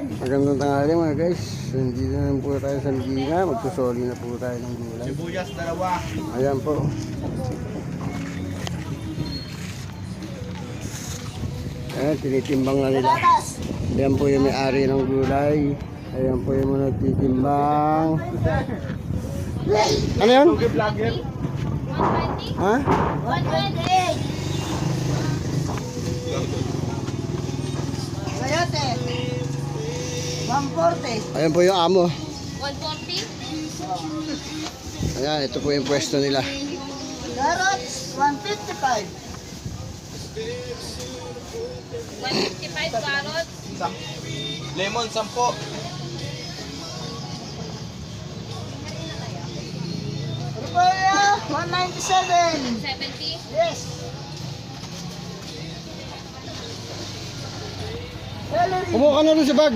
Magandang tanghali mga guys. Nandito na po tayo sa Medina. Magsusoli na po tayo ng gulay. Sibuyas, dalawa. Ayan po. Ayan, tinitimbang na nila. Ayan po yung may-ari ng gulay. Ayan po yung mga nagtitimbang. Ano yun? Vlogger. Ha? 120. Sayote. 140. Ayan po yung amo. 140? Ayan, ito po yung pwesto nila. Carrots, 155. 155 carrots. Lemon, 10. Repolyo, 197. 70? Yes. Celery. Kumuha ka na rin sa bag.